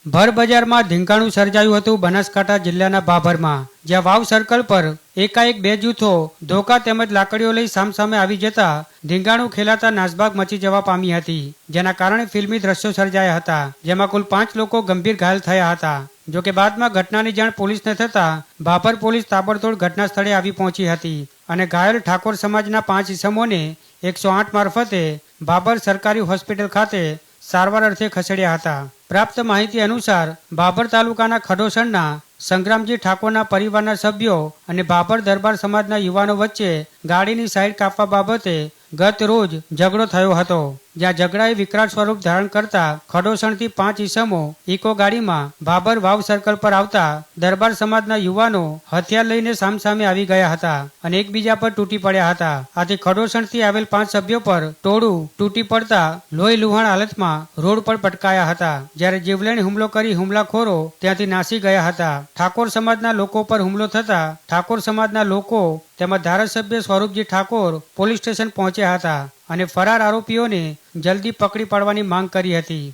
ભર બજારમાં ધીંગાણું સર્જાયું હતું બનાસકાંઠા જિલ્લાના ભાભરમાં, જ્યાં વાવ સર્કલ પર એકાએક બે જૂથો ધોકા તેમજ લાકડીઓ લઈ સામસામે આવી જતા ધીંગાણું ખેલાતા નાસભાગ મચી જવા પામી હતી, જેના કારણે ફિલ્મી દ્રશ્યો સર્જાયા હતા, જેમાં કુલ 5 લોકો ગંભીર ઘાયલ થયા હતા. જોકે બાદમાં ઘટનાની જાણ પોલીસને થતા ભાભર પોલીસ તાબડતોડ ઘટના સ્થળે આવી પહોંચી હતી અને ઘાયલ ઠાકોર સમાજના 5 ઇસમોને 108 મારફતે ભાભર સરકારી હોસ્પિટલ ખાતે સારવાર અર્થે ખસેડ્યા હતા. પ્રાપ્ત માહિતી અનુસાર ભાભર તાલુકાના ખડોસણના સંગ્રામજી ઠાકોરના પરિવારના સભ્યો અને ભાભર દરબાર સમાજના યુવાનો વચ્ચે ગાડીની સાઈડ કાપવા બાબતે ગત રોજ ઝઘડો થયો હતો, જ્યાં ઝઘડાએ વિકરાળ સ્વરૂપ ધારણ કરતા ખડોસણથી 5 ઇસમો ઇકો ગાડીમાં ભાભર વાવ સર્કલ પર આવતા દરબાર સમાજના યુવાનો હથિયાર લઈને સામસામે આવી ગયા હતા અને એકબીજા પર તૂટી પડ્યા હતા. આથી ખડોસણથી આવેલ 5 સભ્યો પર ટોળું તૂટી પડતા લોહી લુહાણ હાલતમાં રોડ પર પટકાયા હતા, જ્યારે જીવલેણ હુમલો કરી હુમલાખોરો ત્યાંથી નાસી ગયા હતા. ઠાકોર સમાજના લોકો પર હુમલો થતા ઠાકોર સમાજના લોકો તેમજ ધારાસભ્ય સ્વરૂપજી ઠાકોર પોલીસ સ્ટેશન પહોંચ્યા હતા અને ફરાર આરોપીઓને જલ્દી પકડી પાડવાની માંગ કરી હતી.